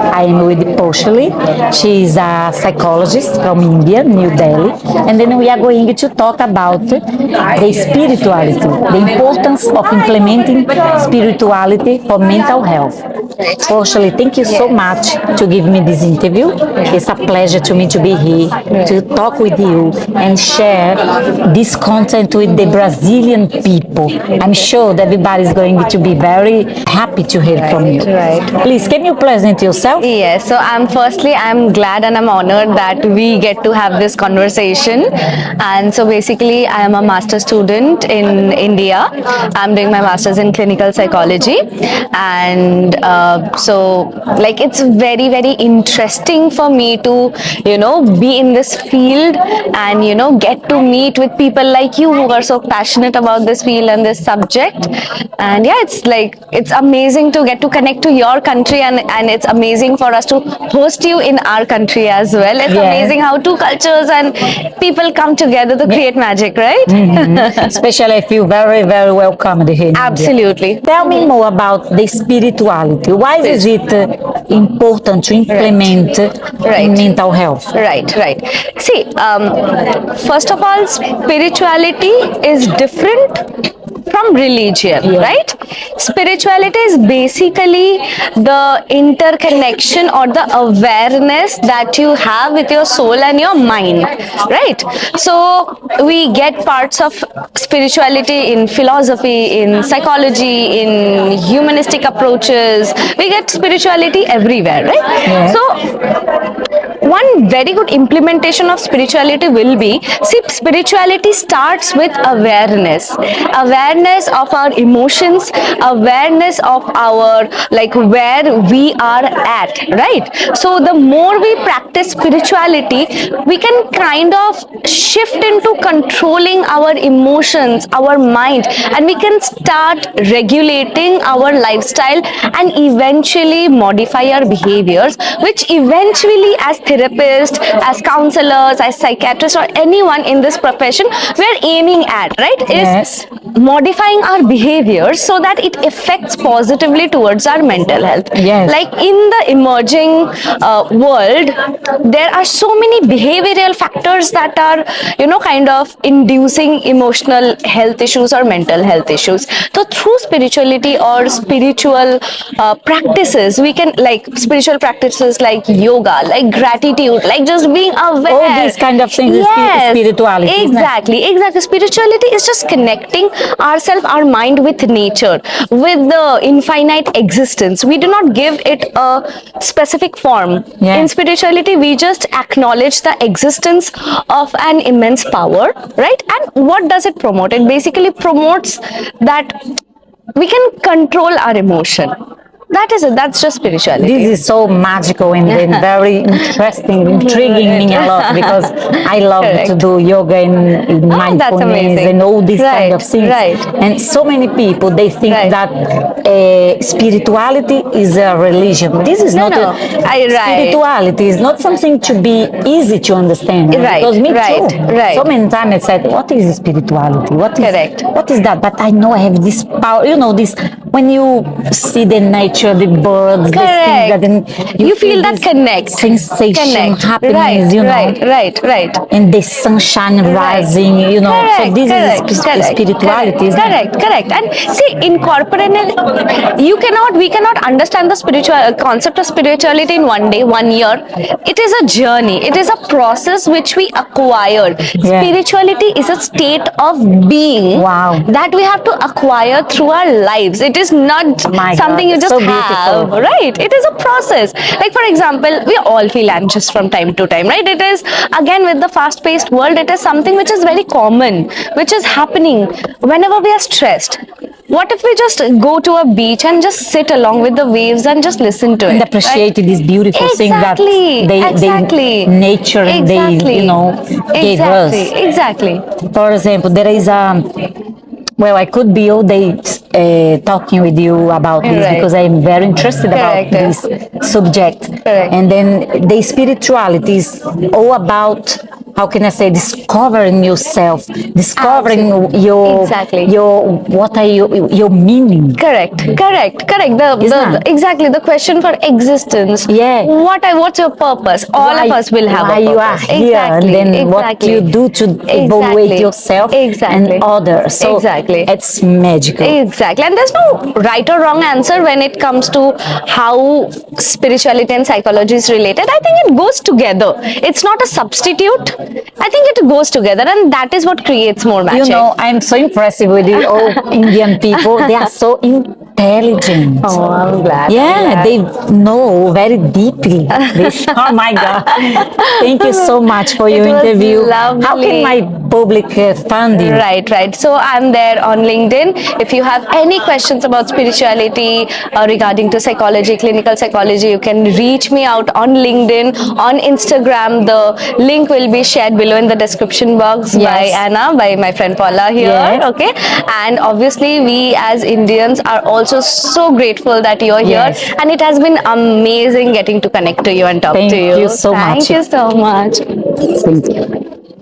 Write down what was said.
I am with Poushali. She is a psychologist from India, New Delhi. And then we are going to talk about the spirituality, the importance of implementing spirituality for mental health. Poushali, thank you so much to give me this interview. It's a pleasure to me to be here, to talk with you and share this content with the Brazilian people. I'm sure that everybody is going to be very happy to hear from you. Right. Please, can you present yourself? Yes, so I'm glad and I'm honored that we get to have this conversation. And so basically, I am a master's student in India. I'm doing my master's in clinical psychology, and it's very, very interesting for me to be in this field and get to meet with people like you who are so passionate about this field and this subject. And yeah, it's amazing to get to connect to your country, and it's amazing for us to host you in our country as well. It's amazing how two cultures and people come together to create magic, right? Especially I feel very, very welcome here. Absolutely. Tell me more about the spirituality. Why is it important to implement in mental health? Right. See, first of all, spirituality is different from religion, right? Spirituality is basically the interconnection or the awareness that you have with your soul and your mind, right? So we get parts of spirituality in philosophy, in psychology, in humanistic approaches. We get spirituality everywhere, right? So one very good implementation of spirituality will be, see, spirituality starts with awareness of our emotions, awareness of our, like, where we are at, right? So the more we practice spirituality, we can kind of shift into controlling our emotions, our mind, and we can start regulating our lifestyle and eventually modify our behaviors, which eventually, as therapists, as counselors, as psychiatrists, or anyone in this profession, we're aiming at, right? Is modifying our behaviors so that it affects positively towards our mental health. Like in the emerging world, there are so many behavioral factors that are kind of inducing emotional health issues or mental health issues. So through spirituality or spiritual practices, we can, like spiritual practices like yoga, like gratitude, like just being aware, all these kind of things. Spirituality, exactly. Spirituality is just connecting ourselves, our mind, with nature, with the infinite existence. We do not give it a specific form. In spirituality, we just acknowledge the existence of an immense power, right? And what does it promote? It basically promotes that we can control our emotion. That is it. That's just spirituality. This is so magical and very interesting, intriguing me a lot, because I love to do yoga and mindfulness and all these kind of things. And so many people, they think that spirituality is a religion. This is not spirituality is not something to be easy to understand. Because me too. So many times I said, what is spirituality? What is that? But I know I have this power. This when you see the nature, the birds, the things that you feel that sensation, happiness, right. And the sunshine rising, So this is spirituality. Correct. And see, incorporating, we cannot understand the spiritual concept of spirituality in one day, 1 year. It is a journey. It is a process which we acquire. Spirituality is a state of being that we have to acquire through our lives. It is not something you just have, right? It is a process. Like, for example, we all feel anxious from time to time, right? It is, again, with the fast-paced world, it is something which is very common, which is happening whenever we are stressed. What if we just go to a beach and just sit along with the waves and just listen to it? And appreciate this beautiful thing that they nature and they, gave us. Exactly. For example, there is I could be all day talking with you about this, because I'm very interested about this subject. And then the spirituality is all about how can I say, discovering yourself, discovering your Exactly. what are your meaning. Correct. Exactly the question for existence. Yeah. What's your purpose? All of us will have why a you are purpose. here, Exactly. and then what you do to evaluate yourself and others. So Exactly. it's magical. Exactly. And there's no right or wrong answer when it comes to how spirituality and psychology is related. I think it goes together. It's not a substitute. I think it goes together, and that is what creates more magic. You know, I'm so impressed with the old Indian people. They are so intelligent. Oh, I'm glad. Yeah, they know very deeply. Oh my God. Thank you so much for your was interview. lovely. How can my public fund you? Right. So I'm there on LinkedIn. If you have any questions about spirituality regarding to psychology, clinical psychology, you can reach me out on LinkedIn, on Instagram. The link will be shared below in the description box by Anna, by my friend Paula here. Yes. Okay. And obviously, we as Indians are also so grateful that you're here. And it has been amazing getting to connect to you and talk to you. Thank you so much. Thank you so much. Thank you.